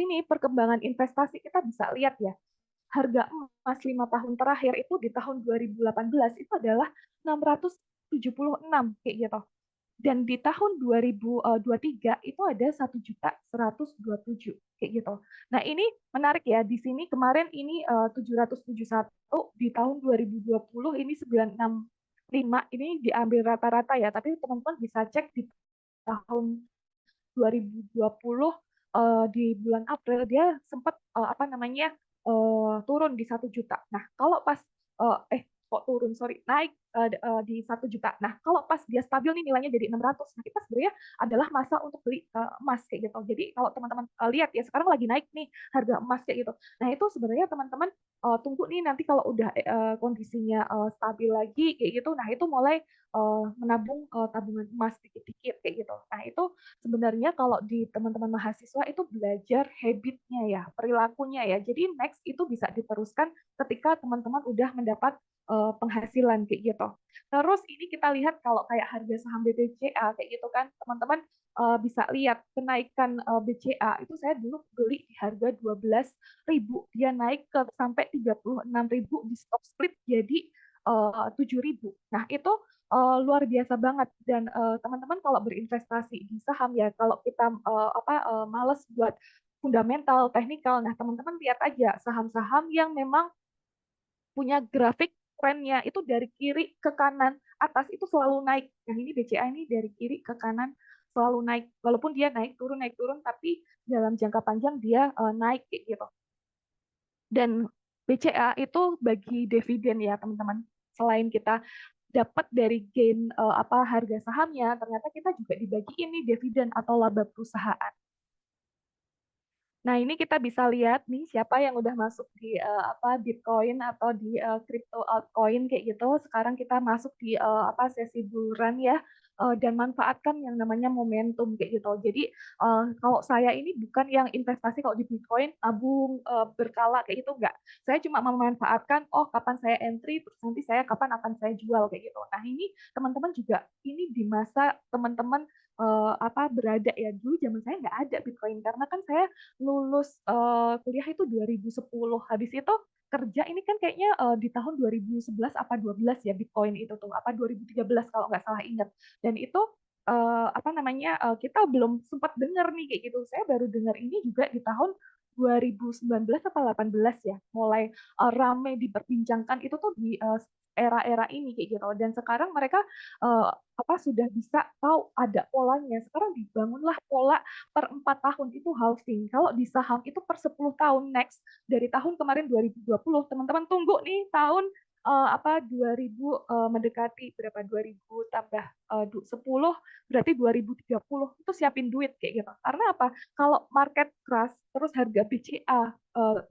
sini perkembangan investasi kita bisa lihat ya, harga emas 5 tahun terakhir itu di tahun 2018 itu adalah 676 kayak gitu. Dan di tahun 2023 itu ada 1.127 kayak gitu. Nah, ini menarik ya. Di sini kemarin ini 771, di tahun 2020 ini 965, ini diambil rata-rata ya, tapi teman-teman bisa cek di tahun 2020 di bulan April dia sempat apa namanya turun di 1 juta. Nah, kalau pas kok turun, sorry, naik di 1 juta. Nah, kalau pas dia stabil nih nilainya jadi 600, nah kita sebenarnya adalah masa untuk beli emas kayak gitu. Jadi kalau teman-teman lihat ya sekarang lagi naik nih harga emas kayak gitu. Nah, itu sebenarnya teman-teman tunggu nih nanti kalau udah kondisinya stabil lagi kayak gitu. Nah, itu mulai menabung tabungan emas dikit-dikit kayak gitu. Nah, itu sebenarnya kalau di teman-teman mahasiswa itu belajar habitnya ya, perilakunya ya. Jadi next itu bisa diteruskan ketika teman-teman udah mendapat penghasilan kayak gitu. Terus ini kita lihat kalau kayak harga saham BBCA kayak gitu kan, teman-teman bisa lihat kenaikan BCA itu saya dulu beli di harga 12.000, dia naik ke sampai 36.000 di stop split jadi 7.000. Nah, itu luar biasa banget dan teman-teman kalau berinvestasi di saham ya kalau kita males buat fundamental, teknikal, nah teman-teman lihat aja saham-saham yang memang punya grafik trennya itu dari kiri ke kanan, atas itu selalu naik. Yang ini BCA ini dari kiri ke kanan selalu naik. Walaupun dia naik turun, tapi dalam jangka panjang dia naik kayak gitu. Dan BCA itu bagi dividen ya teman-teman. Selain kita dapat dari gain harga sahamnya, ternyata kita juga dibagi ini dividen atau laba perusahaan. Nah, ini kita bisa lihat nih siapa yang udah masuk di Bitcoin atau di crypto altcoin kayak gitu. Sekarang kita masuk di sesi bull run ya. Dan manfaatkan yang namanya momentum kayak gitu. Jadi kalau saya ini bukan yang investasi kalau di Bitcoin tabung berkala kayak gitu enggak. Saya cuma memanfaatkan kapan saya entry terus nanti saya kapan akan saya jual kayak gitu. Nah, ini teman-teman juga ini di masa teman-teman berada ya dulu zaman saya nggak ada Bitcoin karena kan saya lulus kuliah itu 2010. Habis itu kerja ini kan kayaknya di tahun 2011 apa 12 ya Bitcoin itu tuh apa 2013 kalau nggak salah ingat. Dan itu kita belum sempat dengar nih kayak gitu. Saya baru dengar ini juga di tahun 2019 atau 18 ya. Mulai rame diperbincangkan itu tuh di era-era ini kayak gitu. Dan sekarang mereka uh, sudah bisa tahu ada polanya. Sekarang dibangunlah pola per 4 tahun itu halving. Kalau di saham itu per 10 tahun next. Dari tahun kemarin 2020, teman-teman tunggu nih tahun 2000 mendekati berapa 2000 tambah 10 berarti 2030 itu siapin duit kayak gitu. Karena apa? Kalau market crash terus harga BCA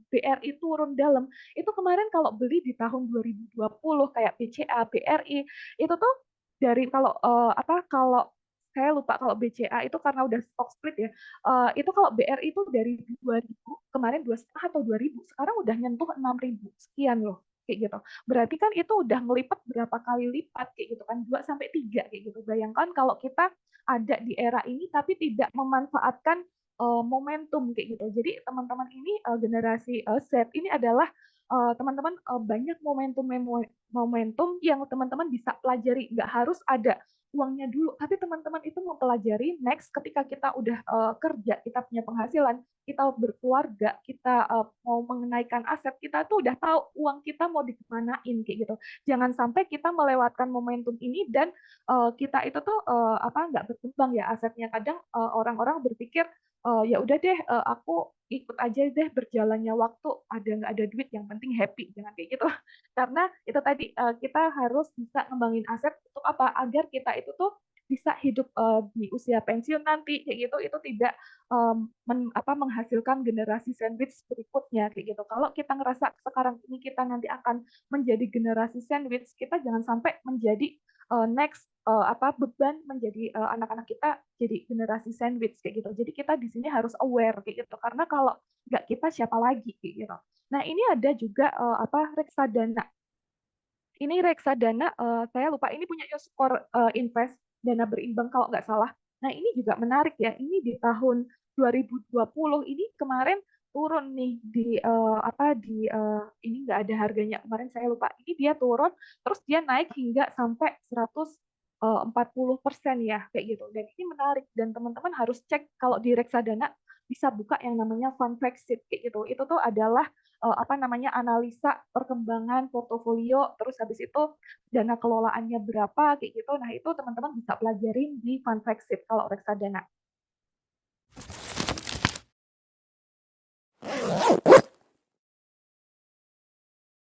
BRI turun dalam, itu kemarin kalau beli di tahun 2020 kayak BCA, BRI itu tuh dari kalau saya lupa kalau BCA itu karena udah stock split ya. Itu kalau BRI itu dari 2000 kemarin 2,5 atau 2000, sekarang udah nyentuh 6.000 sekian loh kayak gitu. Berarti kan itu udah ngelipat berapa kali lipat kayak gitu kan 2 sampai 3 kayak gitu. Bayangkan kalau kita ada di era ini tapi tidak memanfaatkan momentum kayak gitu. Jadi teman-teman ini generasi Z ini adalah teman-teman banyak momentum yang teman-teman bisa pelajari. Nggak harus ada uangnya dulu, tapi teman-teman itu mempelajari next ketika kita udah kerja, kita punya penghasilan, kita berkeluarga, kita mau mengenaikan aset, kita tuh udah tahu uang kita mau dikemanain kayak gitu. Jangan sampai kita melewatkan momentum ini dan kita itu tuh nggak berkembang ya asetnya. Kadang orang-orang berpikir ya udah deh aku ikut aja deh berjalannya waktu ada nggak ada duit yang penting happy jangan kayak gitu karena itu tadi kita harus bisa ngembangin aset untuk apa agar kita itu tuh bisa hidup di usia pensiun nanti kayak gitu itu tidak menghasilkan generasi sandwich berikutnya kayak gitu. Kalau kita ngerasa sekarang ini kita nanti akan menjadi generasi sandwich, kita jangan sampai menjadi next beban menjadi anak-anak kita jadi generasi sandwich kayak gitu. Jadi kita di sini harus aware kayak gitu. Karena kalau nggak kita siapa lagi kayak gitu. Nah ini ada juga reksadana. Ini reksadana saya lupa ini punya Skor Invest dana berimbang kalau nggak salah. Nah ini juga menarik ya. Ini di tahun 2020 ini kemarin turun nih ini nggak ada harganya kemarin saya lupa. Ini dia turun terus dia naik hingga sampai 140% ya kayak gitu. Dan ini menarik dan teman-teman harus cek kalau di reksadana bisa buka yang namanya fund fact sheet kayak gitu. Itu tuh adalah analisa perkembangan portofolio terus habis itu dana kelolaannya berapa kayak gitu. Nah, itu teman-teman bisa pelajarin di fund fact sheet kalau reksadana.